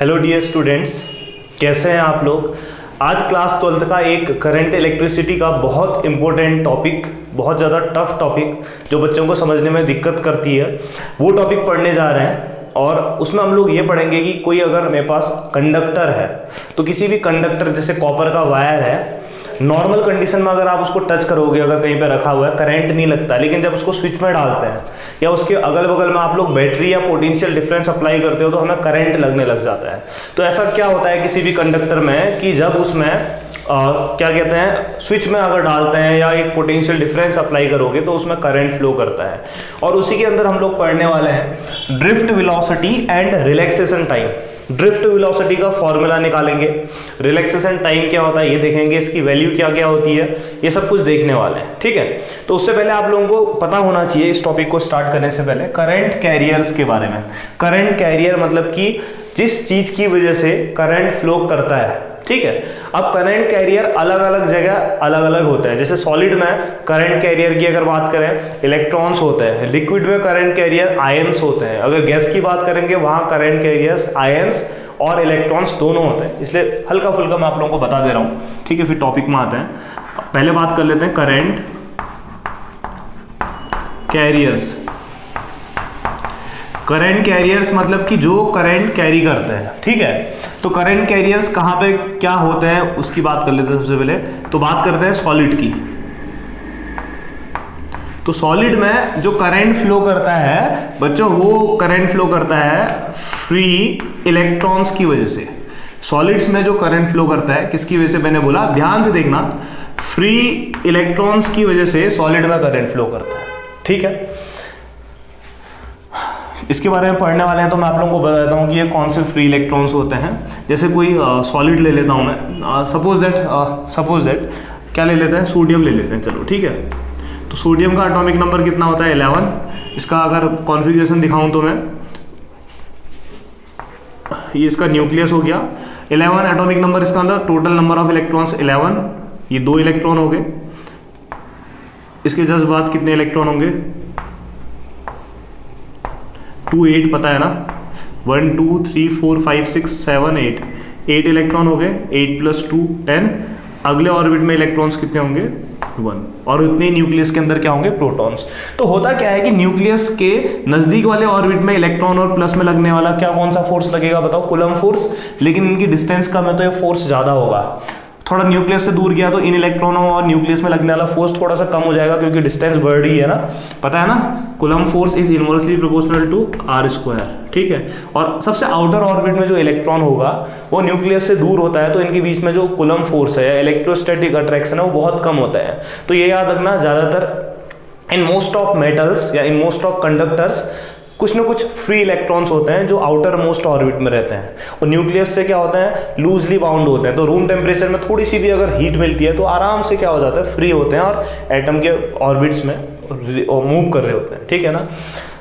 Hello dear students, कैसे हैं आप लोग। आज क्लास 12th का एक करंट इलेक्ट्रिसिटी का बहुत इंपॉर्टेंट टॉपिक, बहुत ज़्यादा टफ टॉपिक जो बच्चों को समझने में दिक्कत करती है, वो टॉपिक पढ़ने जा रहे हैं। और उसमें हम लोग ये पढ़ेंगे कि कोई अगर मेरे पास कंडक्टर है तो किसी भी कंडक्टर जैसे कॉपर का वायर है, नॉर्मल कंडीशन में अगर आप उसको टच करोगे, अगर कहीं पे रखा हुआ है, करंट नहीं लगता। लेकिन जब उसको स्विच में डालते हैं या उसके अगल बगल में आप लोग बैटरी या पोटेंशियल डिफरेंस अप्लाई करते हो तो हमें करंट लगने लग जाता है। तो ऐसा क्या होता है किसी भी कंडक्टर में कि जब उसमें क्या कहते हैं, स्विच में अगर डालते हैं या एक पोटेंशियल डिफरेंस अप्लाई करोगे तो उसमें करंट फ्लो करता है। और उसी के अंदर हम लोग पढ़ने वाले हैं drift velocity and relaxation time. Drift velocity का फॉर्मूला निकालेंगे, रिलैक्सेशन टाइम क्या होता है ये देखेंगे, इसकी वैल्यू क्या क्या होती है, ये सब कुछ देखने वाले हैं। ठीक है, तो उससे पहले आप लोगों को पता होना चाहिए इस टॉपिक को स्टार्ट करने से पहले करंट कैरियर्स के बारे में। करंट कैरियर मतलब कि जिस चीज की वजह से करंट फ्लो करता है। ठीक है, अब करंट कैरियर अलग अलग जगह अलग अलग होते हैं। जैसे सॉलिड में करंट कैरियर की अगर बात करें, इलेक्ट्रॉन्स होते हैं। लिक्विड में करंट कैरियर आयंस होते हैं। अगर गैस की बात करेंगे वहां करंट कैरियर्स आयंस और इलेक्ट्रॉन्स दोनों होते हैं। इसलिए हल्का फुल्का मैं आप लोगों को बता दे रहा हूं। ठीक है, फिर टॉपिक में आते हैं। पहले बात कर लेते हैं करंट कैरियर्स। करंट कैरियर्स मतलब कि जो करंट कैरी करते हैं। ठीक है, तो करंट कैरियर्स कहाँ पे क्या होते हैं उसकी बात कर लेते हैं। सबसे पहले तो बात करते हैं सॉलिड की। तो सॉलिड में जो करंट फ्लो करता है बच्चों, वो करंट फ्लो करता है फ्री इलेक्ट्रॉन्स की वजह से। सॉलिड्स में जो करंट फ्लो करता है किसकी वजह से, मैंने बोला ध्यान से देखना, फ्री इलेक्ट्रॉन्स की वजह से सॉलिड में करंट फ्लो करता है। ठीक है, इसके बारे में पढ़ने वाले हैं तो मैं आप लोगों को बता देता हूँ कि ये कौन से फ्री इलेक्ट्रॉन्स होते हैं। जैसे कोई सॉलिड ले लेता हूँ मैं, सपोज दैट क्या ले लेते हैं, सोडियम ले लेते हैं। चलो ठीक है, तो सोडियम का एटॉमिक नंबर कितना होता है, 11। इसका अगर कॉन्फ़िगरेशन दिखाऊं तो मैं, ये इसका न्यूक्लियस हो गया, 11 एटॉमिक नंबर इसका अंदर, टोटल नंबर ऑफ इलेक्ट्रॉन्स 11। ये 2 इलेक्ट्रॉन हो गए। इसके जस्ट बाद कितने इलेक्ट्रॉन होंगे, 2 8 पता है ना, 1 2 3 4 5 6 7 8 इलेक्ट्रॉन हो गए। 8 + 2 10। अगले ऑर्बिट में इलेक्ट्रॉन्स कितने होंगे, 1। और उतने न्यूक्लियस के अंदर क्या होंगे, प्रोटॉन्स। तो होता क्या है कि न्यूक्लियस के नजदीक वाले ऑर्बिट में इलेक्ट्रॉन और प्लस में लगने वाला क्या कौन सा फोर्स लगेगा बताओ, कूलम फोर्स। लेकिन इनकी डिस्टेंस कम है तो ये फोर्स ज्यादा होगा। थोड़ा न्यूक्लियस से दूर गया तो इन इलेक्ट्रॉनों और न्यूक्लियस में लगने वाला फोर्स थोड़ा सा कम हो जाएगा, क्योंकि डिस्टेंस बढ़ रही है ना, पता है ना, Coulomb force is inversely proportional to r²। ठीक है, और सबसे आउटर ऑर्बिट में जो इलेक्ट्रॉन होगा वो न्यूक्लियस से दूर होता है, तो इनके बीच में जो कूलम फोर्स है या इलेक्ट्रोस्टैटिक अट्रैक्शन है वो बहुत कम होता है। तो ये याद रखना, ज्यादातर इन मोस्ट ऑफ मेटल्स या इन मोस्ट ऑफ कंडक्टर्स कुछ ना कुछ फ्री इलेक्ट्रॉन्स होते हैं जो आउटर मोस्ट ऑर्बिट में रहते हैं, और न्यूक्लियस से क्या होता है, लूजली बाउंड होते हैं। तो रूम टेम्परेचर में थोड़ी सी भी अगर हीट मिलती है तो आराम से क्या हो जाता है, फ्री होते हैं और एटम के ऑर्बिट्स में मूव कर रहे होते हैं। ठीक है ना।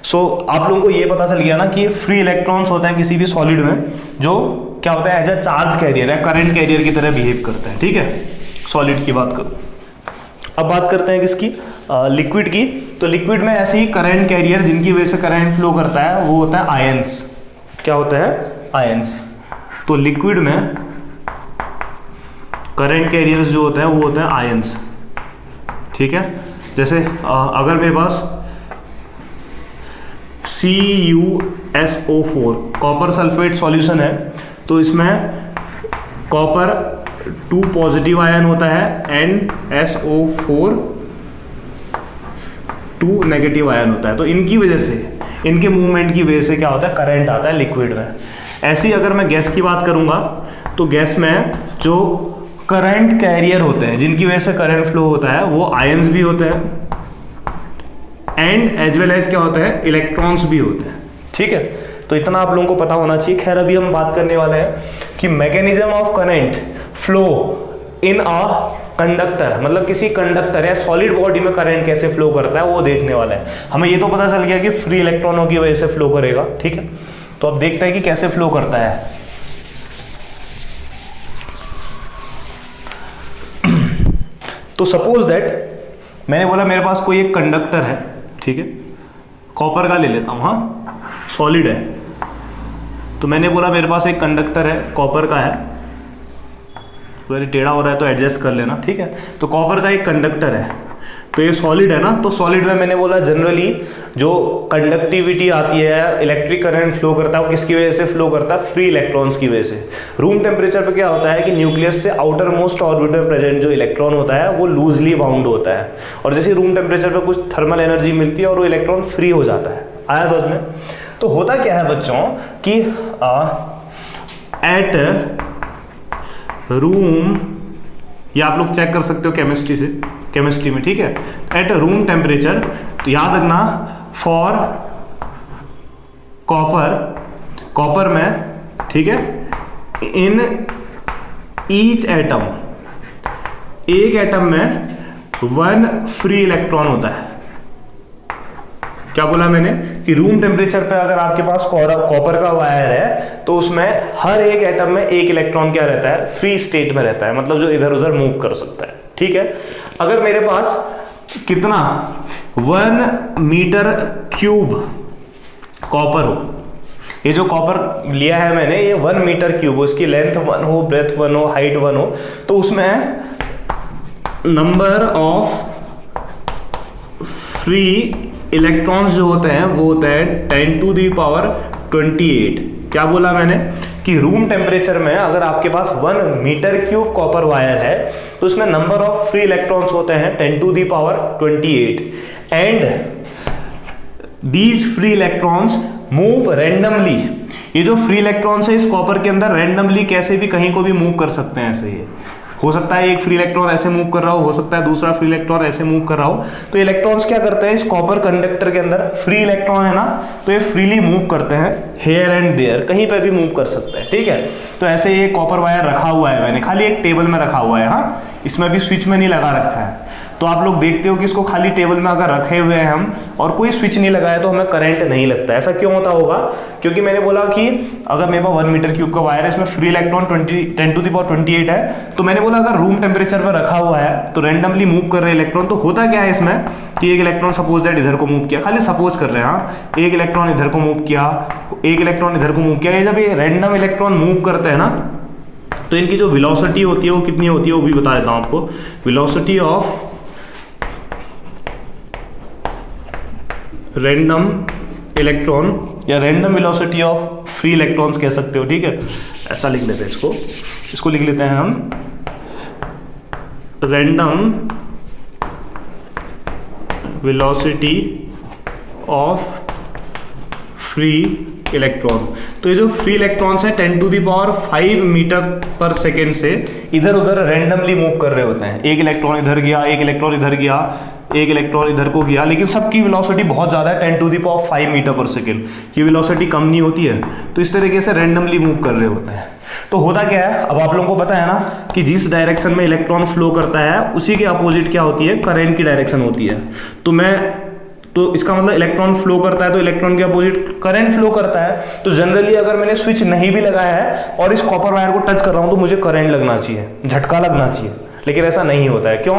सो आप लोगों को ये पता चल गया ना कि फ्री इलेक्ट्रॉन्स होते हैं किसी भी सॉलिड में, जो क्या होता है, एज अ चार्ज कैरियर या करंट कैरियर की तरह बिहेव करते हैं। ठीक है, सॉलिड की बात करो। अब बात करते हैं किसकी, लिक्विड की। तो लिक्विड में ऐसे ही करंट कैरियर जिनकी वजह से करंट फ्लो करता है वो होता है आयंस। क्या होता है, आयंस। तो लिक्विड में करंट कैरियर्स जो होते हैं वो होते हैं आयंस। ठीक है, जैसे अगर मेरे पास CuSO4 कॉपर सल्फेट सॉल्यूशन है, तो इसमें कॉपर 2 पॉजिटिव आयन होता है एंड SO4 2 नेगेटिव आयन होता है। तो इनकी वजह से, इनके मूवमेंट की वजह से क्या होता है, करंट आता है लिक्विड में। ऐसे ही अगर मैं गैस की बात करूंगा तो गैस में जो करंट कैरियर होते हैं जिनकी वजह से करंट फ्लो होता है वो आयंस भी होते हैं एंड एज वेल एज क्या होता है, इलेक्ट्रॉन्स भी होते हैं। ठीक है, तो इतना आप लोगों को पता होना चाहिए। खैर अभी हम बात करने वाले हैं कि mechanism of current flow in a conductor, मतलब किसी कंडक्टर या सॉलिड बॉडी में करंट कैसे फ्लो करता है वो देखने वाला है। हमें ये तो पता चल गया कि फ्री इलेक्ट्रॉनों की वजह से फ्लो करेगा। ठीक है, तो अब देखते हैं कि कैसे फ्लो करता है। तो सपोज दैट मैंने बोला मेरे पास कोई एक कंडक्टर है, ठीक है, कॉपर का ले लेता हूं, हाँ, सॉलिड है। तो मैंने बोला मेरे पास एक कंडक्टर है, कॉपर का है, तो टेढ़ा हो रहा है तो एडजस्ट कर लेना, ठीक है। तो कॉपर का एक कंडक्टर है, तो ये सॉलिड है ना, तो सॉलिड में मैंने बोला जनरली जो कंडक्टिविटी आती है, इलेक्ट्रिक करंट फ्लो करता है, वो किसकी वजह से फ्लो करता है? फ्री इलेक्ट्रॉन्स की वजह से। रूम टेम्परेचर पे क्या होता है कि न्यूक्लियस से आउटर मोस्ट ऑर्बिट में प्रेजेंट जो इलेक्ट्रॉन होता है वो लूजली बाउंड होता है, और जैसे रूम टेम्परेचर पे कुछ थर्मल एनर्जी मिलती है और वो इलेक्ट्रॉन फ्री हो जाता है। आया समझ में? तो होता क्या है बच्चों कि एट रूम, या आप लोग चेक कर सकते हो केमिस्ट्री से, केमिस्ट्री में, ठीक है, एट रूम टेम्परेचर, तो याद रखना फॉर कॉपर में, ठीक है, इन ईच एटम, एक एटम में 1 फ्री इलेक्ट्रॉन होता है। क्या बोला मैंने कि रूम टेम्परेचर पे अगर आपके पास कॉपर का वायर है तो उसमें हर एक एटम में एक इलेक्ट्रॉन क्या रहता है? फ्री स्टेट में रहता है, मतलब जो इधर उधर मूव कर सकता है, ठीक है। अगर मेरे पास कितना 1 मीटर क्यूब कॉपर हो, ये जो कॉपर लिया है मैंने, ये 1 मीटर क्यूब हो, इसकी लेंथ 1 हो, ब्रेथ 1 हो, हाइट 1 हो, तो उसमें नंबर ऑफ फ्री इलेक्ट्रॉन्स जो होते हैं वो होते हैं 10 टू दी पावर 28। क्या बोला मैंने कि रूम टेम्परेचर में अगर आपके पास 1 मीटर क्यूब कॉपर वायर है तो उसमें नंबर ऑफ फ्री इलेक्ट्रॉन्स होते हैं 10 to the power 28, and these free electrons move randomly. ये जो फ्री इलेक्ट्रॉन्स है इस कॉपर के अंदर रैंडमली कैसे भी कहीं को भी मूव कर सकते हैं। ऐसे ही हो सकता है एक फ्री इलेक्ट्रॉन ऐसे मूव कर रहा हो सकता है दूसरा फ्री इलेक्ट्रॉन ऐसे मूव कर रहा हो। तो इलेक्ट्रॉन्स क्या करते हैं, इस कॉपर कंडक्टर के अंदर फ्री इलेक्ट्रॉन है ना, तो ये फ्रीली मूव करते हैं हेयर एंड देयर, कहीं पे भी मूव कर सकते हैं, ठीक है। तो ऐसे ये कॉपर वायर रखा हुआ है मैंने, खाली एक टेबल में रखा हुआ है, हाँ, इसमें भी स्विच में नहीं लगा रखा है। तो आप लोग देखते हो कि इसको खाली टेबल में अगर रखे हुए हैं हम और कोई स्विच नहीं लगाया तो हमें करंट नहीं लगता। ऐसा क्यों होता होगा? क्योंकि मैंने बोला कि अगर मेरे पास 1 मीटर क्यूब का वायर है, इसमें free electron 10 to the power 28 है, तो मैंने बोला अगर रूम टेम्परेचर पर रखा हुआ है तो रैंडमली मूव कर रहे इलेक्ट्रॉन। तो होता क्या है इसमें कि एक इलेक्ट्रॉन सपोज दैट इधर को मूव किया, खाली सपोज कर रहे हैं, हाँ, एक इलेक्ट्रॉन इधर को मूव किया, एक इलेक्ट्रॉन इधर को मूव किया। ये जब ये रैंडम इलेक्ट्रॉन मूव करते हैं ना तो इनकी जो वेलोसिटी होती है वो कितनी होती है वो भी बता देता हूं आपको। वेलोसिटी ऑफ रैंडम इलेक्ट्रॉन या random velocity of free electrons कह सकते हो, ठीक है। ऐसा लिख लेते हैं इसको लिख लेते हैं हम random velocity of free electron. तो ये जो फ्री इलेक्ट्रॉन्स हैं 10 टू दी पावर 5 मीटर पर सेकेंड से इधर उधर रैंडमली मूव कर रहे होते हैं। एक इलेक्ट्रॉन इधर गया, एक इलेक्ट्रॉन इधर गया, एक इलेक्ट्रॉन इधर को गया, लेकिन सबकी वेलोसिटी बहुत ज़्यादा है 10 टू दी पावर 5 मीटर पर सेकेंड की वेलोसिटी कम नहीं होती है। तो इस तरीके से रैंडमली मूव कर रहे होते हैं। तो होता क्या है, अब आप लोगों को पता है ना कि जिस डायरेक्शन में इलेक्ट्रॉन फ्लो करता है उसी के अपोजिट क्या होती है, करंट की डायरेक्शन होती है। तो इसका मतलब इलेक्ट्रॉन फ्लो करता है तो इलेक्ट्रॉन के अपोजिट करंट फ्लो करता है। तो जनरली अगर मैंने स्विच नहीं भी लगाया है और इस कॉपर वायर को टच कर रहा हूं तो मुझे करंट लगना चाहिए, झटका लगना चाहिए, लेकिन ऐसा नहीं होता है। क्यों?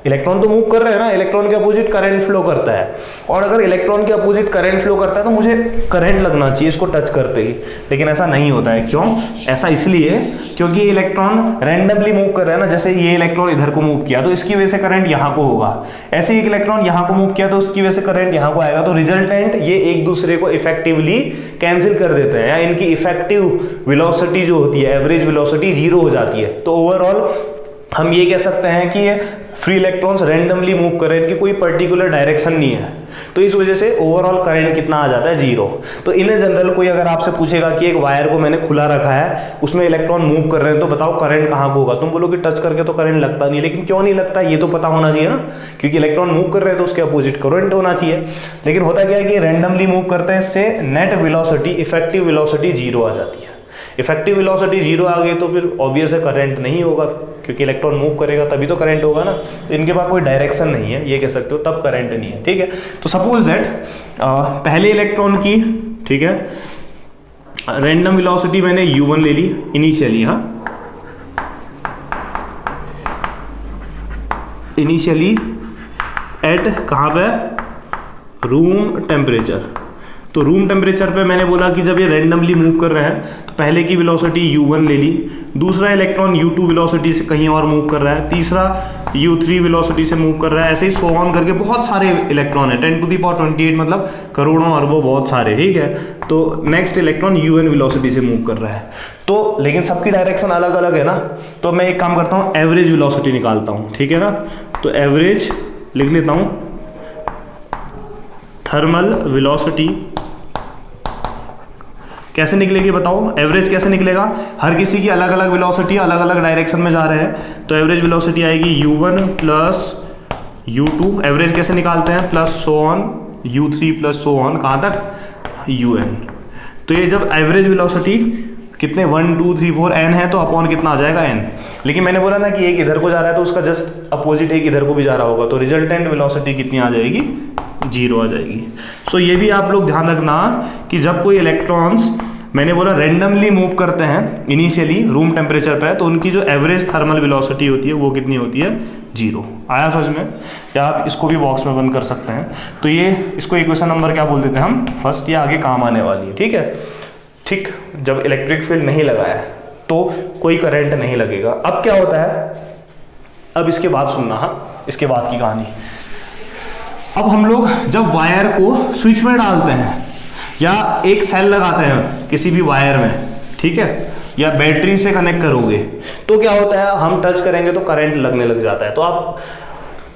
इलेक्ट्रॉन तो मूव कर रहे हैं ना, इलेक्ट्रॉन के अपोजिट करंट फ्लो करता है, और अगर इलेक्ट्रॉन के अपोजिट करंट फ्लो करता है तो मुझे करंट लगना चाहिए इसको टच करते ही, लेकिन ऐसा नहीं होता है। क्यों? ऐसा इसलिए क्योंकि इलेक्ट्रॉन रैंडमली मूव कर रहा है ना, जैसे ये इलेक्ट्रॉन इधर को मूव किया तो इसकी वजह से करंट यहाँ को होगा, ऐसे एक इलेक्ट्रॉन यहाँ को मूव किया तो उसकी वजह से करंट यहाँ को आएगा। तो रिजल्टेंट ये एक दूसरे को इफेक्टिवली कैंसिल कर देते हैं, या इनकी इफेक्टिव वेलोसिटी जो होती है, एवरेज वेलोसिटी 0 हो जाती है। तो ओवरऑल हम ये कह सकते हैं कि ये फ्री इलेक्ट्रॉन्स रैंडमली मूव कर रहे हैं, इनकी कोई पर्टिकुलर डायरेक्शन नहीं है, तो इस वजह से ओवरऑल करंट कितना आ जाता है, 0। तो इन जनरल कोई अगर आपसे पूछेगा कि एक वायर को मैंने खुला रखा है उसमें इलेक्ट्रॉन मूव कर रहे हैं तो बताओ करंट कहाँ को होगा, तुम बोलोगे टच करके तो करंट लगता नहीं, लेकिन क्यों नहीं लगता ये तो पता होना चाहिए ना, क्योंकि इलेक्ट्रॉन मूव कर रहे हैं तो उसके अपोजिट करंट होना चाहिए। लेकिन होता क्या है कि रैंडमली मूव करते हैं, इससे नेट वेलोसिटी, इफेक्टिव वेलोसिटी 0 आ जाती है। इफेक्टिव वेलोसिटी 0 आ गई तो फिर ऑब्वियस है करंट नहीं होगा, क्योंकि इलेक्ट्रॉन मूव करेगा तभी तो करंट होगा ना। तो इनके पास कोई डायरेक्शन नहीं है, ये कह सकते हो, तब करंट नहीं है, ठीक है। तो सपोज दैट पहले इलेक्ट्रॉन की, ठीक है, रैंडम वेलोसिटी मैंने u1 ले ली इनिशियली, हाँ, इनिशियली एट कहाँ पे, रूम टेम्परेचर। तो रूम टेम्परेचर पे मैंने बोला कि जब ये रैंडमली मूव कर रहे हैं तो पहले की वेलोसिटी u1 ले ली, दूसरा इलेक्ट्रॉन u2 वेलोसिटी से कहीं और मूव कर रहा है, तीसरा u3 वेलोसिटी से मूव कर रहा है, ऐसे ही सो ऑन करके बहुत सारे इलेक्ट्रॉन है, 10⁻28 मतलब करोड़ों अरबों बहुत सारे, ठीक है। तो नेक्स्ट इलेक्ट्रॉन un वेलोसिटी से मूव कर रहा है, तो लेकिन सबकी डायरेक्शन अलग अलग है ना, तो मैं एक काम करता हूँ एवरेज वेलोसिटी निकालता हूँ, ठीक है ना। तो एवरेज लिख लेता हूँ, थर्मल वेलोसिटी कैसे निकलेगी बताओ, एवरेज कैसे निकलेगा, हर किसी की अलग अलग वेलोसिटी अलग अलग डायरेक्शन में जा रहे हैं, तो एवरेज वेलोसिटी आएगी u1 प्लस u2, एवरेज कैसे निकालते हैं, plus so on u3 plus so on कहाँ तक un। तो ये जब एवरेज वेलोसिटी कितने 1 2 3 4 n है तो अपॉन कितना आ जाएगा n, लेकिन मैंने बोला ना कि एक इधर को जा रहा है तो उसका जस्ट अपोजिट एक इधर को भी जा रहा होगा, तो रिजल्टेंट वेलोसिटी कितनी आ जाएगी, 0 आ जाएगी। सो ये भी आप लोग ध्यान रखना कि जब कोई इलेक्ट्रॉन्स मैंने बोला रैंडमली मूव करते हैं इनिशियली रूम टेम्परेचर पे, तो उनकी जो एवरेज थर्मल वेलोसिटी होती है वो कितनी होती है, 0। आया समझ में, या आप इसको भी बॉक्स में बंद कर सकते हैं। तो ये इसको इक्वेशन नंबर क्या बोल देते हैं हम, फर्स्ट, ये आगे काम आने वाली है, ठीक है। ठीक, जब इलेक्ट्रिक फील्ड नहीं लगाया है तो कोई करंट नहीं लगेगा। अब क्या होता है, अब इसके बाद सुनना, हाँ इसके बाद की कहानी। अब हम लोग जब वायर को स्विच में डालते हैं या एक सेल लगाते हैं किसी भी वायर में, ठीक है, या बैटरी से कनेक्ट करोगे, तो क्या होता है, हम टच करेंगे तो करंट लगने लग जाता है। तो आप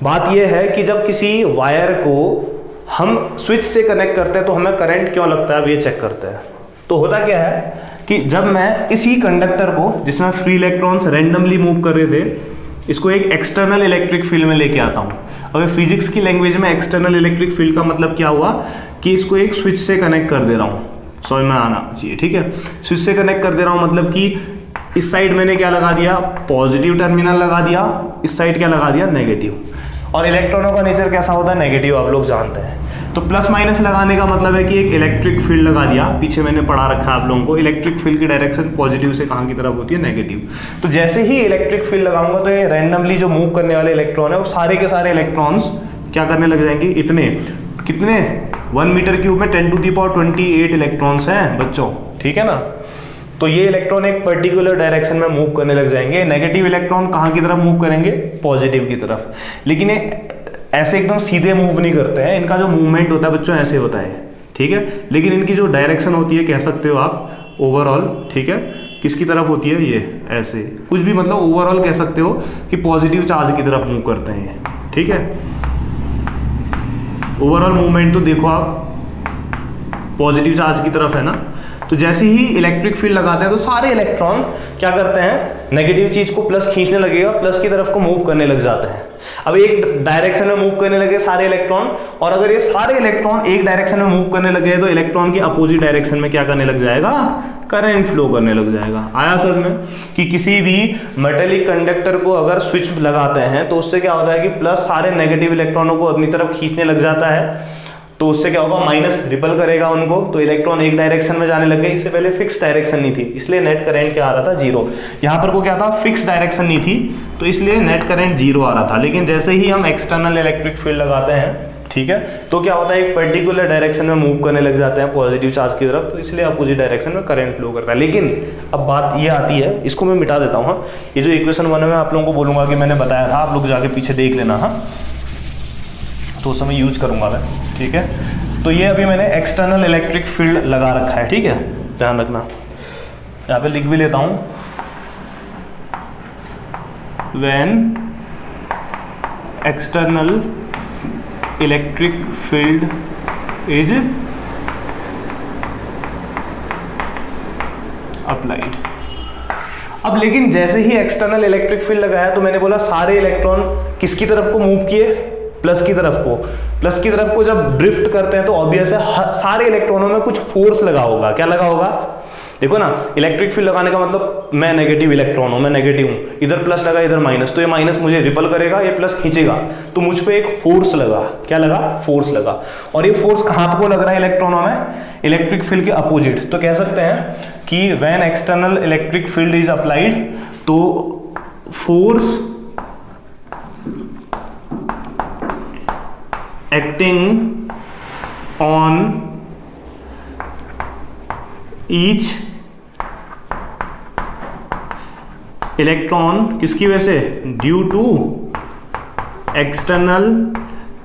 बात यह है कि जब किसी वायर को हम स्विच से कनेक्ट करते हैं तो हमें करंट क्यों लगता है, अब ये चेक करते हैं। तो होता क्या है कि जब मैं इसी कंडक्टर को जिसमें फ्री इलेक्ट्रॉन्स रैंडमली मूव कर रहे थे, इसको एक एक्सटर्नल इलेक्ट्रिक फील्ड में लेके आता हूँ। अब फिजिक्स की लैंग्वेज में एक्सटर्नल इलेक्ट्रिक फील्ड का मतलब क्या हुआ कि इसको एक स्विच से कनेक्ट कर दे रहा हूँ, समझ में आना चाहिए, ठीक है। स्विच से कनेक्ट कर दे रहा हूँ मतलब कि इस साइड मैंने क्या लगा दिया, पॉजिटिव टर्मिनल लगा दिया, इस साइड क्या लगा दिया, नेगेटिव। और इलेक्ट्रॉनों का नेचर कैसा होता है, नेगेटिव, आप लोग जानते हैं। तो प्लस माइनस लगाने का मतलब है कि एक इलेक्ट्रिक फील्ड लगा दिया, पीछे मैंने पढ़ा रखा है आप लोगों को, इलेक्ट्रिक फील्ड की डायरेक्शन पॉजिटिव से कहाँ की तरफ होती है, नेगेटिव। तो जैसे ही इलेक्ट्रिक फील्ड लगाऊंगा तो ये रैंडमली जो मूव करने वाले इलेक्ट्रॉन है वो सारे के सारे इलेक्ट्रॉन्स क्या करने लग जाएंगे, इतने कितने 1 मीटर क्यूब में 10⁻28 इलेक्ट्रॉन्स हैं बच्चों, ठीक है ना। तो ये इलेक्ट्रॉन एक पर्टिकुलर डायरेक्शन में मूव करने लग जाएंगे। नेगेटिव इलेक्ट्रॉन कहाँ की तरफ मूव करेंगे, पॉजिटिव की तरफ। लेकिन ये ऐसे एकदम सीधे मूव नहीं करते हैं, इनका जो मूवमेंट होता है बच्चों ऐसे होता है, ठीक है। लेकिन इनकी जो डायरेक्शन होती है, कह सकते हो आप ओवरऑल, ठीक है, किसकी तरफ होती है, ये ऐसे कुछ भी, मतलब ओवरऑल कह सकते हो कि पॉजिटिव चार्ज की तरफ मूव करते हैं, ठीक है। ओवरऑल मूवमेंट तो देखो आप पॉजिटिव चार्ज की तरफ है ना। तो जैसे ही इलेक्ट्रिक फील्ड लगाते हैं तो सारे इलेक्ट्रॉन क्या करते हैं, नेगेटिव चीज को प्लस खींचने लगेगा, प्लस की तरफ को मूव करने लग जाते हैं। अब एक डायरेक्शन में मूव करने लगे सारे इलेक्ट्रॉन, और अगर ये सारे इलेक्ट्रॉन एक डायरेक्शन में मूव करने लगे तो इलेक्ट्रॉन की अपोजिट डायरेक्शन में क्या करने लग जाएगा, करंट फ्लो करने लग जाएगा। आया समझ में कि किसी भी मेटेलिक कंडक्टर को अगर स्विच लगाते हैं तो उससे क्या होता है कि प्लस सारे नेगेटिव इलेक्ट्रॉनों को अपनी तरफ खींचने लग जाता है, तो उससे क्या होगा, माइनस रिपल करेगा उनको, तो इलेक्ट्रॉन एक डायरेक्शन में जाने लग गए। इससे पहले फिक्स डायरेक्शन नहीं थी, इसलिए नेट करंट क्या आ रहा था, 0। यहाँ पर को क्या था, फिक्स डायरेक्शन नहीं थी, तो इसलिए नेट करंट 0 आ रहा था। लेकिन जैसे ही हम एक्सटर्नल इलेक्ट्रिक फील्ड लगाते हैं, ठीक है, तो क्या होता है, एक पर्टिकुलर डायरेक्शन में मूव करने लग जाते हैं पॉजिटिव चार्ज की तरफ, तो इसलिए अपोजिट डायरेक्शन में करंट फ्लो करता है। लेकिन अब बात ये आती है, इसको मैं मिटा देता हूँ, हाँ, ये जो इक्वेशन 1 में आप लोगों को बोलूंगा कि मैंने बताया था, आप लोग जाके पीछे देख लेना, हाँ, तो उस समय यूज करूंगा मैं, ठीक है। तो ये अभी मैंने एक्सटर्नल इलेक्ट्रिक फील्ड लगा रखा है, ठीक है, ध्यान रखना। यहाँ पे लिख भी लेता हूं, when external electric field is applied. अब लेकिन जैसे ही एक्सटर्नल इलेक्ट्रिक फील्ड लगाया तो मैंने बोला सारे इलेक्ट्रॉन किसकी तरफ को मूव किए, प्लस की तरफ को। प्लस की तरफ को जब ड्रिफ्ट करते हैं तो ऑब्वियस है सारे इलेक्ट्रॉनों में कुछ फोर्स लगा होगा। क्या लगा होगा, देखो ना, इलेक्ट्रिक फील्ड लगाने का मतलब मैं नेगेटिव इलेक्ट्रॉन हूं, मैं नेगेटिव हूं, इधर प्लस लगा इधर माइनस, तो ये माइनस मुझे रिपल करेगा, ये प्लस खींचेगा, तो मुझ पे एक फोर्स लगा। क्या लगा, फोर्स लगा। और ये फोर्स कहां को लग रहा है इलेक्ट्रॉनों में, इलेक्ट्रिक फील्ड के अपोजिट। तो कह सकते हैं कि when external electric field is applied, तो force acting on each electron किसकी वजह से, due to external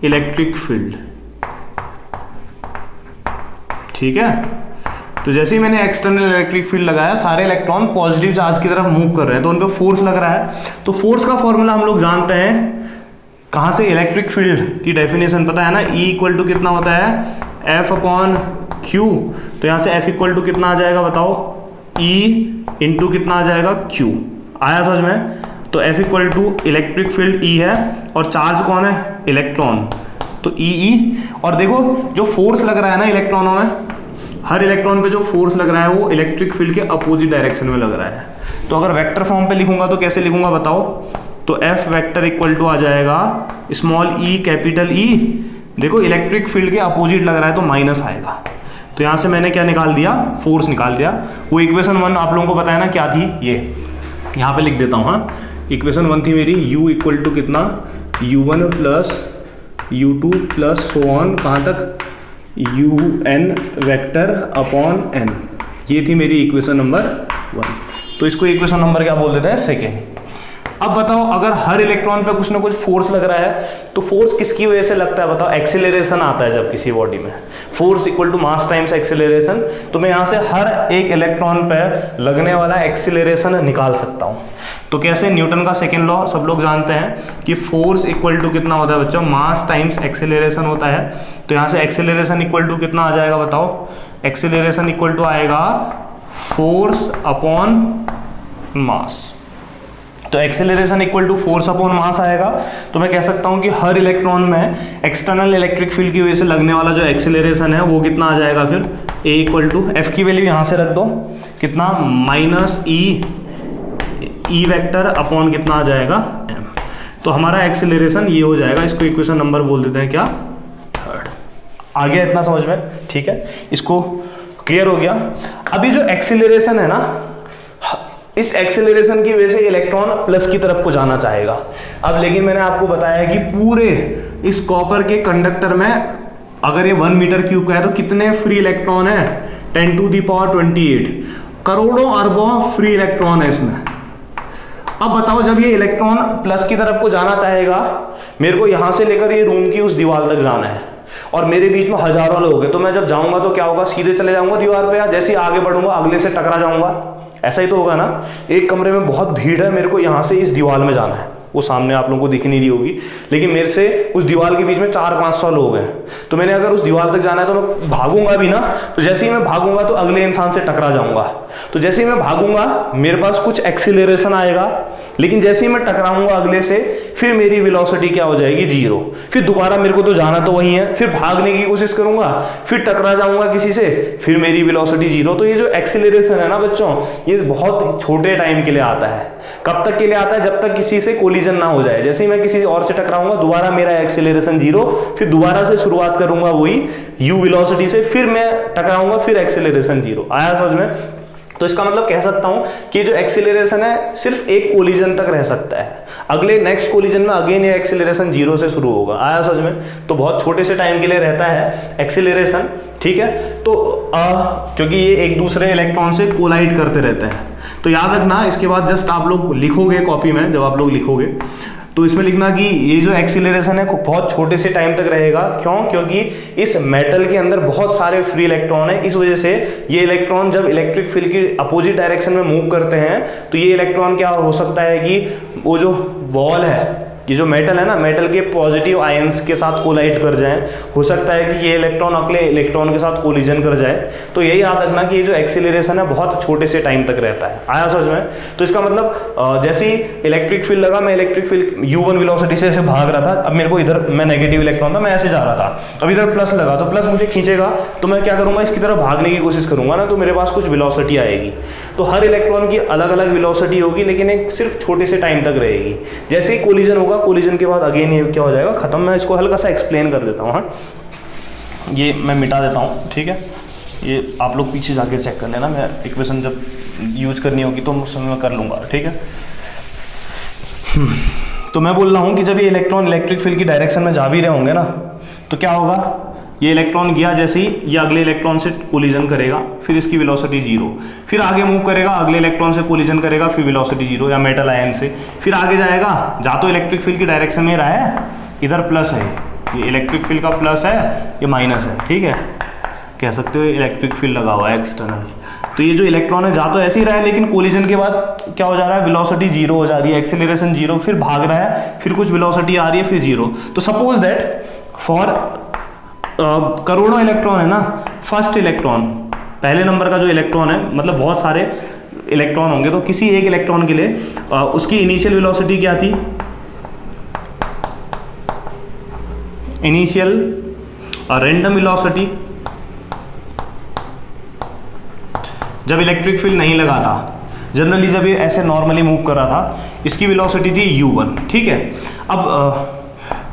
electric field. ठीक है, तो जैसे ही मैंने एक्सटर्नल इलेक्ट्रिक फील्ड लगाया, सारे इलेक्ट्रॉन पॉजिटिव चार्ज की तरफ मूव कर रहे हैं, तो उन पे फोर्स लग रहा है। तो फोर्स का फॉर्मूला हम लोग जानते हैं कहाँ से, इलेक्ट्रिक फील्ड की डेफिनेशन पता है ना, E इक्वल टू कितना होता है, F अपॉन Q। तो यहाँ से F इक्वल टू कितना आ जाएगा बताओ, E इंटू कितना आ जाएगा, Q। आया समझ में? तो F equal to electric field E है और चार्ज कौन है, इलेक्ट्रॉन, तो E। और देखो जो फोर्स लग रहा है ना इलेक्ट्रॉनों में, हर इलेक्ट्रॉन पे जो फोर्स लग रहा है वो इलेक्ट्रिक फील्ड के अपोजिट डायरेक्शन में लग रहा है। तो अगर वेक्टर फॉर्म पे लिखूंगा तो कैसे लिखूंगा बताओ, तो F वेक्टर इक्वल टू आ जाएगा स्मॉल e कैपिटल E। देखो इलेक्ट्रिक फील्ड के अपोजिट लग रहा है तो माइनस आएगा। तो यहाँ से मैंने क्या निकाल दिया, फोर्स निकाल दिया। वो इक्वेशन 1 आप लोगों को पता है ना क्या थी, ये यहाँ पे लिख देता हूँ। हाँ, इक्वेशन 1 थी मेरी, U इक्वल टू कितना, U1 plus U2 plus so on, कहाँ तक, UN वेक्टर अपॉन n। ये थी मेरी इक्वेशन नंबर 1। तो इसको इक्वेशन नंबर क्या बोल देते हैं, सेकेंड। अब बताओ अगर हर इलेक्ट्रॉन पे कुछ ना कुछ फोर्स लग रहा है, तो फोर्स किसकी वजह से लगता है बताओ, एक्सेलरेशन आता है जब किसी बॉडी में, force equal to mass times acceleration. तो मैं यहाँ से हर एक इलेक्ट्रॉन पे लगने वाला एक्सेलरेशन निकाल सकता हूँ। तो कैसे, न्यूटन का सेकेंड लॉ सब लोग जानते हैं कि फोर्स इक्वल टू कितना होता है बच्चों, मास टाइम्स एक्सेलरेशन होता है। तो यहाँ से एक्सेलरेशन इक्वल टू कितना आ जाएगा बताओ, एक्सेलरेशन इक्वल टू आएगा फोर्स अपॉन मास। तो acceleration equal to force upon mass आएगा। तो मैं कह सकता हूं कि हर इलेक्ट्रॉन में एक्सटर्नल इलेक्ट्रिक फील्ड की वजह से लगने वाला जो एक्सेलरेशन है वो कितना आ जाएगा, फिर A इक्वल टू, एफ की वैल्यू यहां से रख दो, कितना, माइनस ई वेक्टर अपॉन कितना आ जाएगा, m। तो हमारा एक्सेलरेशन ये हो जाएगा। इसको इक्वेशन नंबर बोल देते हैं क्या, थर्ड। आ गया इतना समझ में? ठीक है, इसको क्लियर हो गया। अभी जो एक्सेलरेशन है ना, इस एक्सेलरेशन की वजह से इलेक्ट्रॉन प्लस की तरफ को जाना चाहेगा। अब लेकिन मैंने आपको बताया कि पूरे इस कॉपर के कंडक्टर में अगर ये 1 मीटर क्यूब का है तो कितने फ्री इलेक्ट्रॉन है, 10 टू दी पावर 28, करोड़ों अरबों फ्री इलेक्ट्रॉन है इसमें। अब बताओ जब ये इलेक्ट्रॉन प्लस की तरफ को जाना चाहेगा, मेरे को यहां से लेकर ये रूम की उस दीवार तक जाना है और मेरे बीच में हजारों लोग हैं, तो मैं जब जाऊंगा तो क्या होगा, सीधे चले जाऊंगा दीवार पे, या जैसे ही आगे बढ़ूंगा अगले से टकरा जाऊंगा, ऐसा ही तो होगा ना। एक कमरे में बहुत भीड़ है, मेरे को यहां से इस दीवार में जाना है, वो सामने आप लोगों को दिख नहीं रही होगी, लेकिन मेरे से उस दीवार के बीच में 400-500 लोग हैं। तो मैंने अगर उस दीवार तक जाना है तो मैं भागूंगा भी ना, तो जैसे ही मैं भागूंगा तो अगले इंसान से टकरा जाऊंगा। तो जैसे ही मैं भागूंगा मेरे पास कुछ एक्सीलरेशन आएगा, लेकिन जैसे ही मैं टकराऊंगा अगले से, फिर मेरी वेलोसिटी क्या हो जाएगी, 0। फिर दोबारा मेरे को तो जाना तो वही है, फिर भागने की कोशिश करूंगा, फिर टकरा जाऊंगा किसी से, फिर मेरी वेलोसिटी 0। तो ये जो एक्सीलरेशन है ना बच्चों, ये बहुत छोटे टाइम के लिए आता है। कब तक के लिए आता है, जब तक किसी से कोलिजन ना हो जाए। जैसे ही मैं किसी और से टकराऊंगा दोबारा मेरा एक्सीलरेशन 0, फिर दोबारा से शुरुआत करूंगा वही u वेलोसिटी से, फिर मैं टकराऊंगा, फिर एक्सीलरेशन 0। आया समझ में? तो इसका मतलब कह सकता हूं कि जो एक्सीलरेशन है सिर्फ एक कोलिजन तक रह सकता है, अगले नेक्स्ट कोलिजन में अगेन ये एक्सीलरेशन 0 से शुरू होगा। आया समझ में? तो बहुत छोटे से टाइम के लिए रहता है एक्सीलरेशन। ठीक है, तो क्योंकि ये एक दूसरे इलेक्ट्रॉन से कोलाइड करते रहते हैं, तो याद रखना। इसके बाद जस्ट आप लोग लिखोगे कॉपी में, जब आप लोग लिखोगे तो इसमें लिखना कि ये जो एक्सीलरेशन है बहुत छोटे से टाइम तक रहेगा। क्यों? क्योंकि इस मेटल के अंदर बहुत सारे फ्री इलेक्ट्रॉन है, इस वजह से ये इलेक्ट्रॉन जब इलेक्ट्रिक फील्ड की अपोजिट डायरेक्शन में मूव करते हैं तो ये इलेक्ट्रॉन क्या हो सकता है कि वो जो वॉल है, ये जो मेटल है ना, मेटल के पॉजिटिव आयंस के साथ कोलाइड कर जाए। हो सकता है कि ये इलेक्ट्रॉन अगले इलेक्ट्रॉन के साथ कोलिजन कर जाए। तो यही याद रखना कि ये जो एक्सीलरेशन है बहुत छोटे से टाइम तक रहता है। आया समझ में? तो इसका मतलब जैसे ही इलेक्ट्रिक फील्ड लगा, मैं इलेक्ट्रिक फील्ड u1 वेलोसिटी से ऐसे भाग रहा था, अब मेरे को इधर, मैं नेगेटिव इलेक्ट्रॉन था, मैं ऐसे जा रहा था, अब इधर प्लस लगा तो प्लस मुझे खींचेगा, तो मैं क्या करूंगा, इसकी तरफ भागने की कोशिश करूंगा ना, तो मेरे पास कुछ वेलोसिटी आएगी। तो हर इलेक्ट्रॉन की अलग अलग वेलोसिटी होगी, लेकिन एक सिर्फ छोटे से टाइम तक रहेगी। जैसे ही कोलिजन होगा, कोलिजन के बाद अगेन ये क्या हो जाएगा, खत्म। मैं इसको हल्का सा एक्सप्लेन कर देता हूँ। हाँ, ये मैं मिटा देता हूँ, ठीक है। ये आप लोग पीछे जाके चेक कर लेना, मैं इक्वेशन जब यूज करनी होगी तो उस समय मैं कर लूँगा, ठीक है। तो मैं बोल रहा हूँ कि जब ये इलेक्ट्रॉन इलेक्ट्रिक फील्ड की डायरेक्शन में जा भी रहे होंगे ना, तो क्या होगा, ये इलेक्ट्रॉन गया जैसे ही ये अगले इलेक्ट्रॉन से कोलिजन करेगा, फिर इसकी वेलोसिटी 0, फिर आगे मूव करेगा, अगले इलेक्ट्रॉन से कोलिजन करेगा, फिर वेलोसिटी 0, या मेटल आयन से फिर आगे जाएगा, जा तो इलेक्ट्रिक फील्ड की डायरेक्शन में रहा है, इधर प्लस है, ये इलेक्ट्रिक फील्ड का प्लस है, ये माइनस है, ठीक है, कह सकते हो इलेक्ट्रिक फील्ड लगा हुआ है एक्सटर्नल। तो ये जो इलेक्ट्रॉन है जा तो ऐसे ही रहा है, लेकिन कोलिजन के बाद क्या हो जा रहा है, वेलोसिटी 0 हो जा रही है, एक्सेलरेशन 0, फिर भाग रहा है, फिर कुछ वेलोसिटी आ रही है, फिर 0। तो सपोज दैट फॉर करोड़ों इलेक्ट्रॉन है ना, फर्स्ट इलेक्ट्रॉन, पहले नंबर का जो इलेक्ट्रॉन है, मतलब बहुत सारे इलेक्ट्रॉन होंगे, तो किसी एक इलेक्ट्रॉन के लिए उसकी इनिशियल वेलोसिटी क्या थी, इनिशियल रैंडम वेलोसिटी, जब इलेक्ट्रिक फील्ड नहीं लगा था, जनरली जब ये ऐसे नॉर्मली मूव कर रहा था, इसकी वेलोसिटी थी u1, ठीक है। अब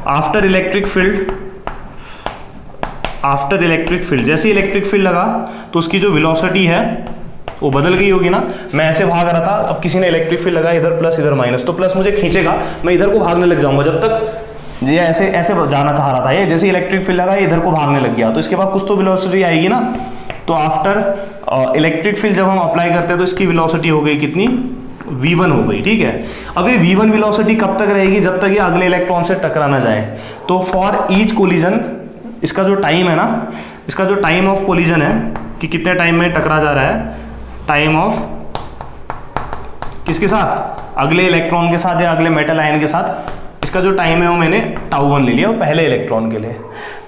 आफ्टर इलेक्ट्रिक फील्ड जैसे इलेक्ट्रिक फील्ड लगा तो उसकी जो वेलोसिटी है वो बदल गई होगी ना। मैं ऐसे भाग रहा था, अब किसी ने इलेक्ट्रिक फील्ड लगा, इधर प्लस इधर माइनस, तो प्लस मुझे खींचेगा, मैं इधर को भागने लग जाऊंगा, जब तक ये ऐसे ऐसे जाना चाह रहा था, ये जैसे इलेक्ट्रिक फील्ड लगा इधर को भागने लग गया, तो इसके बाद कुछ तो वेलोसिटी आएगी ना। तो आफ्टर इलेक्ट्रिक फील्ड जब हम अप्लाई करते हैं तो इसकी वेलोसिटी हो गई कितनी, v1 हो गई, ठीक है। अब ये v1 वेलोसिटी कब तक रहेगी, जब तक ये अगले इलेक्ट्रॉन से टकरा ना जाए। तो फॉर ईच कोलिजन, इसका जो टाइम है ना, इसका जो टाइम ऑफ कोलिजन है कि कितने टाइम में टकरा जा रहा है, टाइम ऑफ किसके साथ, अगले इलेक्ट्रॉन के साथ या अगले मेटल आयन के साथ, इसका जो टाइम है वो मैंने τ1 ले लिया, वो पहले इलेक्ट्रॉन के लिए।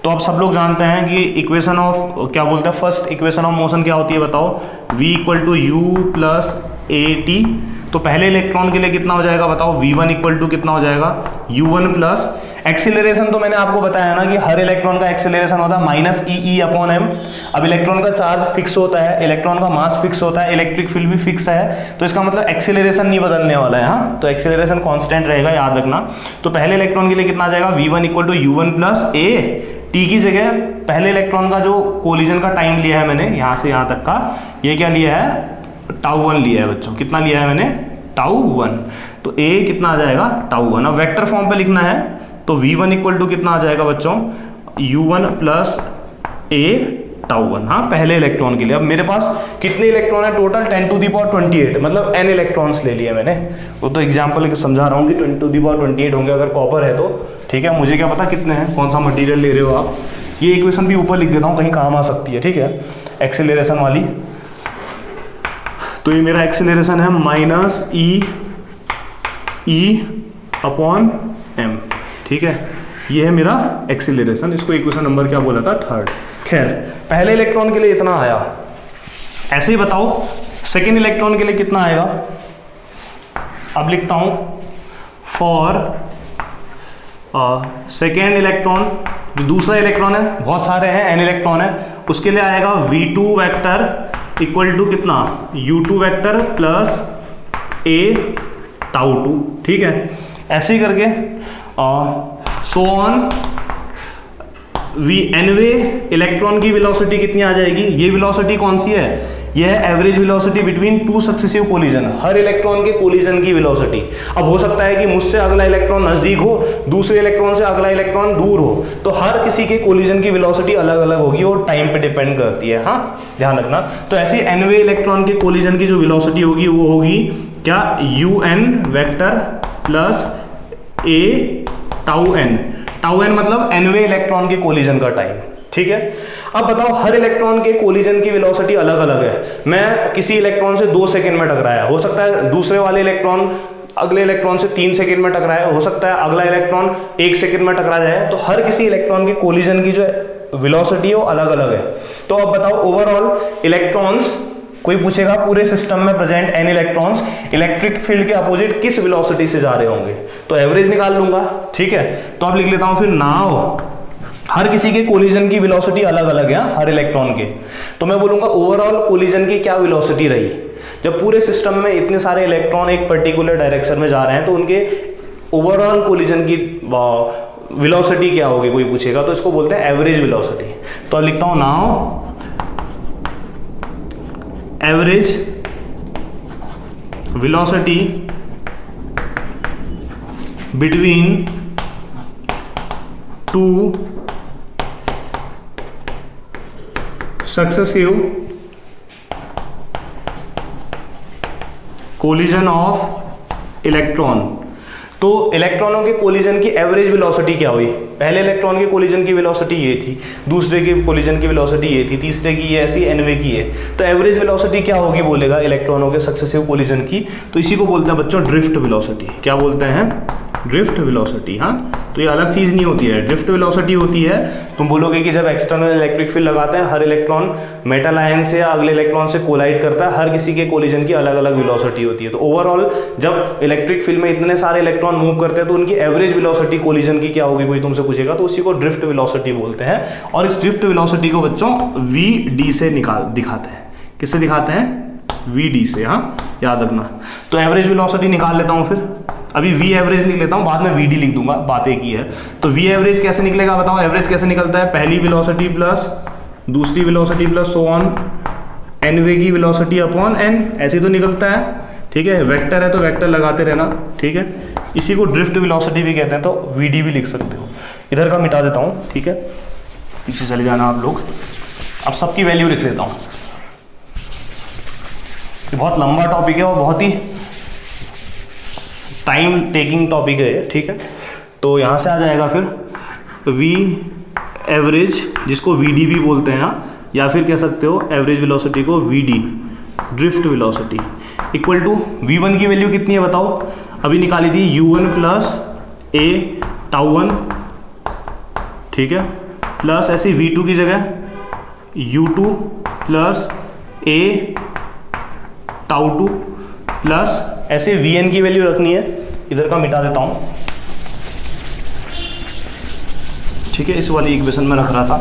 तो अब सब लोग जानते हैं कि इक्वेशन ऑफ क्या बोलते हैं, फर्स्ट इक्वेशन ऑफ मोशन क्या होती है बताओ, v = u + at। तो पहले इलेक्ट्रॉन के लिए कितना हो जाएगा बताओ, v1 = कितना हो जाएगा, u1 प्लस एक्सीलरेशन। तो मैंने आपको बताया ना कि हर इलेक्ट्रॉन का एक्सीलरेशन होता है -e/m। अब इलेक्ट्रॉन का चार्ज फिक्स होता है, इलेक्ट्रॉन का मास फिक्स होता है, इलेक्ट्रिक फील्ड भी फिक्स है, तो इसका मतलब एक्सीलरेशन नहीं बदलने वाला है। हाँ, तो एक्सीलरेशन कांस्टेंट रहेगा, याद रखना। तो पहले इलेक्ट्रॉन के लिए कितना आ जाएगा, v1 = u1 + a। टी की जगह पहले इलेक्ट्रॉन का जो कोलिजन का टाइम लिया है मैंने यहाँ से यहाँ तक का, ये क्या लिया है, τ1 लिया है बच्चों। कितना लिया है मैंने, τ1। तो a कितना आ जाएगा, τ1। अब वेक्टर फॉर्म पे लिखना है तो v1 = कितना आ जाएगा बच्चों, u1 + a τ1। हाँ, पहले इलेक्ट्रॉन के लिए। अब मेरे पास कितने इलेक्ट्रॉन है टोटल, 10⁻28, मतलब n इलेक्ट्रॉन्स ले लिए मैंने। वो तो एग्जाम्पल समझा रहा हूँ कि 10⁻28 होंगे अगर कॉपर है तो, ठीक है। मुझे क्या पता कितने हैं, कौन सा मटेरियल ले रहे हो आप। ये इक्वेशन भी ऊपर लिख देता हूँ, कहीं काम आ सकती है, ठीक है, एक्सेलरेशन वाली। तो ये मेरा एक्सेलरेशन है -e/m, ठीक है। ये है मेरा एक्सेलरेशन, इसको इक्वेशन नंबर क्या बोला था, 3rd। खैर, पहले इलेक्ट्रॉन के लिए इतना आया। ऐसे ही बताओ सेकेंड इलेक्ट्रॉन के लिए कितना आएगा। अब लिखता हूं फॉर सेकेंड इलेक्ट्रॉन, जो दूसरा इलेक्ट्रॉन है, बहुत सारे हैं, n इलेक्ट्रॉन है, उसके लिए आएगा v2 वेक्टर = कितना, u2 वेक्टर प्लस a τ2, ठीक है। ऐसे ही करके सो ऑन। nवे इलेक्ट्रॉन की वेलोसिटी कितनी आ जाएगी, ये वेलोसिटी कौन सी है, यह है average velocity between 2 successive collision, हर इलेक्ट्रॉन के कोलिजन की वेलोसिटी। अब हो सकता है कि मुझसे अगला इलेक्ट्रॉन नजदीक हो, दूसरे इलेक्ट्रॉन से अगला इलेक्ट्रॉन दूर हो, तो हर किसी के कोलिजन की वेलोसिटी अलग अलग होगी और टाइम पे डिपेंड करती है। हाँ, ध्यान रखना। तो ऐसे nवे इलेक्ट्रॉन के कोलिजन की जो वेलोसिटी होगी वो होगी क्या, un vector plus a τn मतलब nवे इलेक्ट्रॉन के कोलिजन का टाइम, ठीक है। अब बताओ हर इलेक्ट्रॉन के कोलिजन की वेलोसिटी अलग अलग है। मैं किसी इलेक्ट्रॉन से 2 सेकंड में टकराया, हो सकता है दूसरे वाले इलेक्ट्रॉन अगले इलेक्ट्रॉन से 3 सेकंड में टकराया, हो सकता है अगला इलेक्ट्रॉन 1 सेकंड में टकरा जाए। तो हर किसी इलेक्ट्रॉन के कोलिजन की जो वेलोसिटी है वो अलग अलग है। तो अब बताओ ओवरऑल इलेक्ट्रॉन्स, कोई पूछेगा पूरे सिस्टम में present n electrons electric field के अपोजिट किस वेलोसिटी से जा रहे होंगे, तो एवरेज निकाल लूंगा, ठीक है। तो अब लिख लेता हूं फिर नाउ हर किसी के कोलिजन की वेलोसिटी अलग अलग है, हर इलेक्ट्रॉन के। तो मैं बोलूंगा ओवरऑल कोलिजन की क्या वेलोसिटी रही, जब पूरे सिस्टम में इतने सारे इलेक्ट्रॉन एक पर्टिकुलर डायरेक्शन में जा रहे हैं तो उनके ओवरऑल कोलिजन की वेलोसिटी क्या होगी, कोई पूछेगा, तो इसको बोलते हैं एवरेज वेलोसिटी। तो अब लिखता हूं now average velocity between 2 successive collision of electron. तो इलेक्ट्रॉनों के कोलिजन की एवरेज वेलोसिटी क्या हुई? पहले इलेक्ट्रॉन के कोलिजन की वेलोसिटी ये थी, दूसरे के कोलिजन की वेलोसिटी ये थी, तीसरे की ये ऐसी एनवे की है। तो एवरेज वेलोसिटी क्या होगी बोलेगा इलेक्ट्रॉनों के सक्सेसिव कोलिजन की? तो इसी को बोलते हैं बच्चों ड्रिफ्ट वेलोसिटी। क्या बोलते हैं? Drift velocity. हाँ, तो ये अलग चीज़ नहीं होती है। ड्रिफ्ट वेलोसिटी होती है, तुम बोलोगे कि जब एक्सटर्नल इलेक्ट्रिक फील्ड लगाते हैं, हर इलेक्ट्रॉन मेटल आयन से या अगले इलेक्ट्रॉन से कोलाइड करता है, हर किसी के कोलिजन की अलग अलग वेलोसिटी होती है। तो ओवरऑल जब इलेक्ट्रिक फील्ड में इतने सारे इलेक्ट्रॉन मूव करते हैं तो उनकी एवरेज वेलोसिटी कोलिजन की क्या होगी, कोई तुमसे पूछेगा, तो उसी को ड्रिफ्ट वेलोसिटी बोलते हैं। और इस ड्रिफ्ट वेलोसिटी को बच्चों VD से दिखाते हैं। किससे दिखाते हैं? VD से। हाँ, याद रखना। तो एवरेज वेलोसिटी निकाल लेता हूँ, फिर अभी V एवरेज लिख लेता हूँ, बाद में VD लिख दूंगा, बात एक ही है। तो V एवरेज कैसे निकलेगा बताओ? एवरेज कैसे निकलता है? पहली वेलोसिटी प्लस दूसरी velocity plus so on envy की वेलोसिटी अपॉन n, ऐसे तो निकलता है। ठीक है, वेक्टर है तो वेक्टर लगाते रहना। ठीक है, इसी को ड्रिफ्ट वेलोसिटी भी कहते हैं। तो VD भी लिख सकते हो। इधर का मिटा देता हूँ। ठीक है, पीछे चले जाना आप लोग। अब सबकी वैल्यू लिख लेता हूँ। बहुत लंबा टॉपिक है और बहुत ही टाइम टेकिंग टॉपिक है। ठीक है, तो यहाँ से आ जाएगा फिर V एवरेज, जिसको VD भी बोलते हैं, या फिर कह सकते हो एवरेज वेलोसिटी को VD, drift velocity, equal to V1 की वैल्यू कितनी है बताओ? अभी निकाली थी U1 प्लस A τ1। ठीक है, प्लस ऐसे V2 की जगह U2 प्लस A τ2 प्लस ऐसे Vn की वैल्यू रखनी है। इधर का मिटा देता हूं। ठीक है, इस वाली इक्वेशन में रख रहा था।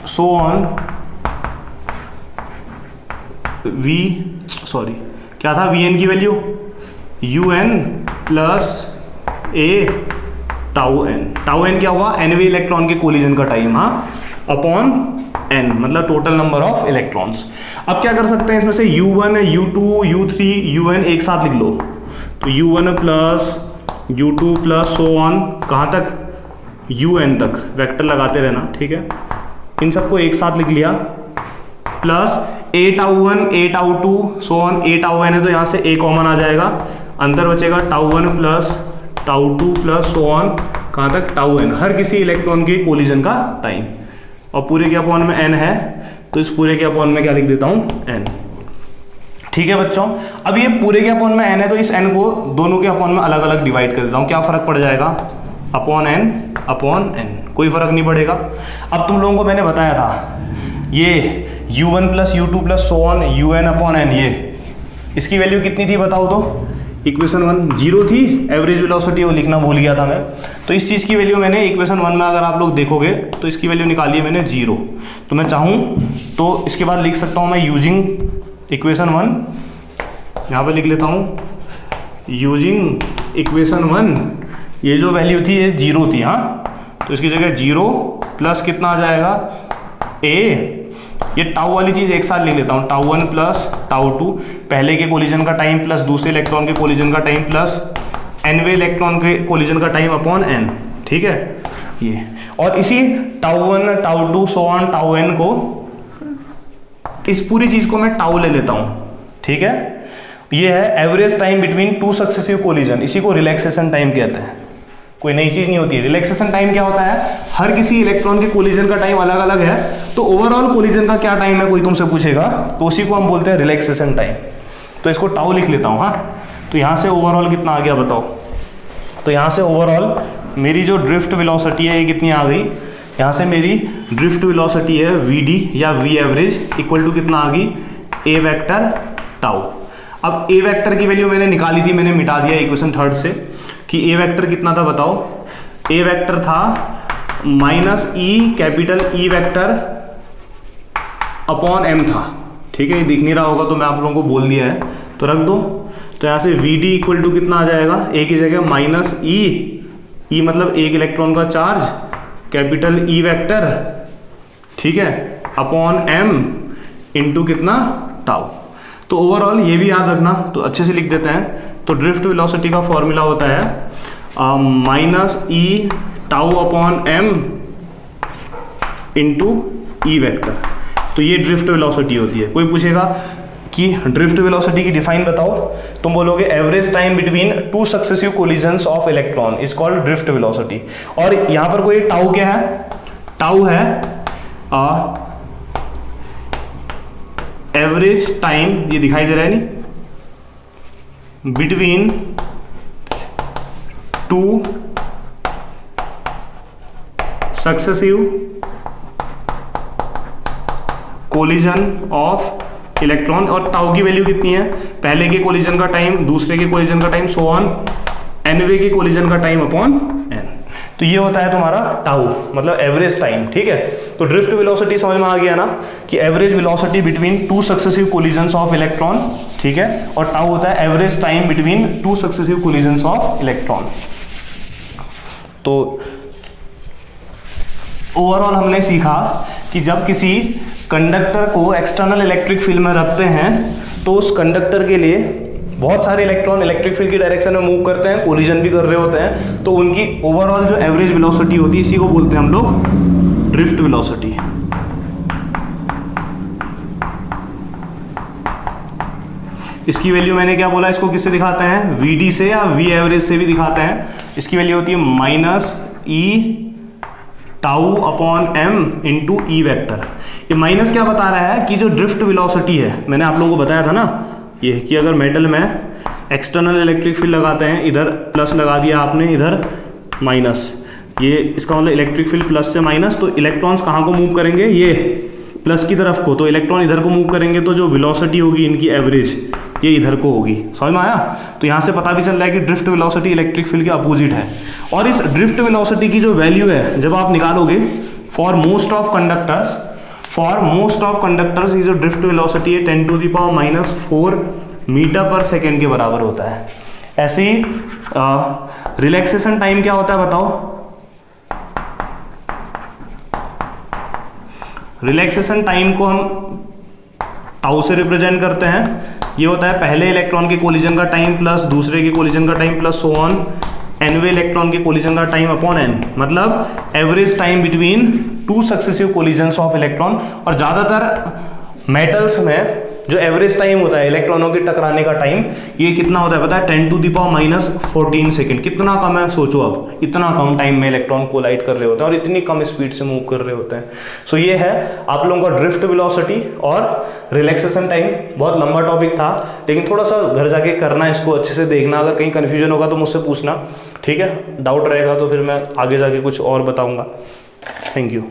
सो ऑन क्या था Vn की value? Un plus A τn क्या हुआ? nवे इलेक्ट्रॉन के कोलिजन का टाइम, हाँ, अपॉन n, मतलब टोटल नंबर ऑफ इलेक्ट्रॉन्स। अब क्या कर सकते हैं इसमें से? U1, U2, U3, UN एक साथ लिख लो। तो U1 plus U2 plus so on, कहाँ तक? UN तक वेक्टर लगाते रहना। ठीक है, इन सबको एक साथ लिख लिया, plus A τ1, A τ2, so on A τn है तो यहाँ से A कॉमन आ जाएगा, अंदर बचेगा τ1 प्लस τ2 प्लस सो ऑन, कहाँ तक? τn, हर किसी इलेक्ट्रॉन के कोलिजन का टाइम। और पूरे के अपॉन में n है, तो इस पूरे के अपॉन में क्या लिख देता हूँ? n। ठीक है बच्चों, अब ये पूरे के अपॉन में n है तो इस n को दोनों के अपॉन में अलग अलग डिवाइड कर देता हूँ। क्या फर्क पड़ जाएगा? अपॉन n, कोई फर्क नहीं पड़ेगा। अब तुम लोगों को मैंने बताया था ये U1 plus U2 plus so on UN upon n, ये इसकी वैल्यू कितनी थी बताओ तो? इक्वेशन 1 0 थी। एवरेज वेलोसिटी वो लिखना भूल गया था मैं। तो इस चीज़ की वैल्यू मैंने इक्वेशन 1 में, अगर आप लोग देखोगे तो इसकी वैल्यू निकाली है मैंने 0। तो मैं चाहूँ तो इसके बाद लिख सकता हूँ मैं यूजिंग इक्वेशन 1, यहाँ पे लिख लेता हूँ यूजिंग इक्वेशन 1, ये जो वैल्यू थी ये 0 थी। हाँ, तो इसकी जगह 0 प्लस कितना आ जाएगा? A, ये टाउ वाली चीज़ एक साथ लिख लेता हूँ, τ1 प्लस τ2, पहले के कोलिजन का टाइम प्लस दूसरे इलेक्ट्रॉन के कोलिजन का टाइम प्लस nवे इलेक्ट्रॉन के कोलिजन का टाइम अपॉन n। ठीक है, ये, और इसी τ1 τ2 सो ऑन τn को, इस पूरी चीज़ को मैं टाउ ले लेता हूँ। ठीक है, ये है average time between two successive collision, इसी को रिलैक्सेशन टाइम कहते हैं। कोई नई चीज़ नहीं होती है। रिलैक्सेशन टाइम क्या होता है? हर किसी इलेक्ट्रॉन के कोलिजन का टाइम अलग अलग है, तो ओवरऑल कोलिजन का क्या टाइम है कोई तुमसे पूछेगा, तो उसी को हम बोलते हैं रिलैक्सेशन टाइम। तो इसको टाउ लिख लेता हूँ। हाँ, तो यहाँ से ओवरऑल कितना आ गया बताओ? तो यहाँ से ओवरऑल मेरी जो ड्रिफ्ट वेलोसिटी है ये कितनी आ गई? यहाँ से मेरी ड्रिफ्ट वेलोसिटी है VD या V एवरेज इक्वल टू कितना आ गई? A vector tau. अब A वेक्टर की वैल्यू मैंने निकाली थी, मैंने मिटा दिया इक्वेशन 3 से, कि A वेक्टर कितना था बताओ? A वेक्टर था minus E, capital E vector upon M था। ठीक है, ये दिख नहीं रहा होगा तो मैं आप लोगों को बोल दिया है, तो रख दो। तो यहाँ से VD इक्वल टू कितना आ जाएगा? A की जगह माइनस E मतलब एक इलेक्ट्रॉन का चार्ज, कैपिटल E वेक्टर, ठीक है, अपॉन M इंटू कितना? टाउ। तो ओवरऑल ये भी याद रखना, तो अच्छे से लिख देते हैं। तो ड्रिफ्ट वेलोसिटी का फॉर्मूला होता है minus E tau upon M into e vector. तो ये ड्रिफ्ट वेलोसिटी होती है। कोई पूछेगा कि ड्रिफ्ट वेलोसिटी की डिफाइन बताओ, तुम बोलोगे average time between two successive collisions of electron is called drift velocity. और यहां पर कोई टाउ क्या है, टाउ है एवरेज टाइम, ये दिखाई दे रहा है नहीं, between two successive collision of electron. और टाउ की वैल्यू कितनी है, पहले के कोलिजन का टाइम, दूसरे के कोलिजन का टाइम, सो ऑन, एनवे के कोलिजन का टाइम अपॉन एन। तो ये होता है तुम्हारा टाउ, मतलब एवरेज टाइम। ठीक है, तो ड्रिफ्ट वेलोसिटी समझ में आ गया ना कि average velocity between two successive collisions of electron. ठीक है, और टाउ होता है average time between two successive collisions of electron. तो ओवरऑल हमने सीखा कि जब किसी कंडक्टर को एक्सटर्नल इलेक्ट्रिक फील्ड में रखते हैं तो उस कंडक्टर के लिए बहुत सारे इलेक्ट्रॉन इलेक्ट्रिक फील्ड की डायरेक्शन में मूव करते हैं, कोलिजन भी कर रहे होते हैं, तो उनकी ओवरऑल जो एवरेज वेलोसिटी होती है इसी को बोलते हैं हम लोग ड्रिफ्ट वेलोसिटी। इसकी वैल्यू मैंने क्या बोला, इसको किससे दिखाते हैं, वीडी से या वी एवरेज से भी दिखाते हैं। इसकी वैल्यू होती है minus e tau upon m into e vector. ये माइनस क्या बता रहा है कि जो ड्रिफ्ट वेलोसिटी है, मैंने आप लोगों को बताया था ना ये कि अगर मेटल में एक्सटर्नल इलेक्ट्रिक फील्ड लगाते हैं, इधर प्लस लगा दिया आपने, इधर माइनस, ये इसका मतलब इलेक्ट्रिक फील्ड प्लस से माइनस, तो इलेक्ट्रॉन्स कहाँ को मूव करेंगे, ये प्लस की तरफ को, तो इलेक्ट्रॉन इधर को मूव करेंगे, तो जो वेलोसिटी होगी इनकी एवरेज ये इधर को होगी। समझ में आया? तो यहाँ से पता भी चल रहा है कि ड्रिफ्ट वेलोसिटी इलेक्ट्रिक फील्ड के अपोजिट है। और इस ड्रिफ्ट वेलोसिटी की जो वैल्यू है जब आप निकालोगे फॉर मोस्ट ऑफ कंडक्टर्स ये जो ड्रिफ्ट वेलोसिटी है 10⁻⁻⁴ मीटर पर सेकेंड के बराबर होता है। ऐसे ही रिलैक्सेशन टाइम क्या होता है बताओ, रिलैक्सेशन टाइम को हम टाउ से रिप्रेजेंट करते हैं। ये होता है पहले इलेक्ट्रॉन के कोलिजन का टाइम प्लस दूसरे के कोलिजन का time plus so on envy electron के कोलिजन का टाइम अपॉन एन, मतलब average time between two successive collisions of electron. और ज़्यादातर मेटल्स में जो एवरेज टाइम होता है इलेक्ट्रॉनों के टकराने का टाइम, ये कितना होता है पता है, 10⁻⁻14 सेकेंड। कितना कम है सोचो, अब इतना कम टाइम में इलेक्ट्रॉन कोलाइड कर रहे होते हैं और इतनी कम स्पीड से मूव कर रहे होते हैं। सो ये है आप लोगों का ड्रिफ्ट वेलोसिटी और रिलैक्सेशन टाइम। बहुत लंबा टॉपिक था, लेकिन थोड़ा सा घर जाके करना, इसको अच्छे से देखना। अगर कहीं कन्फ्यूजन होगा तो मुझसे पूछना, ठीक है? डाउट रहेगा तो फिर मैं आगे जाके कुछ और बताऊंगा। Thank you.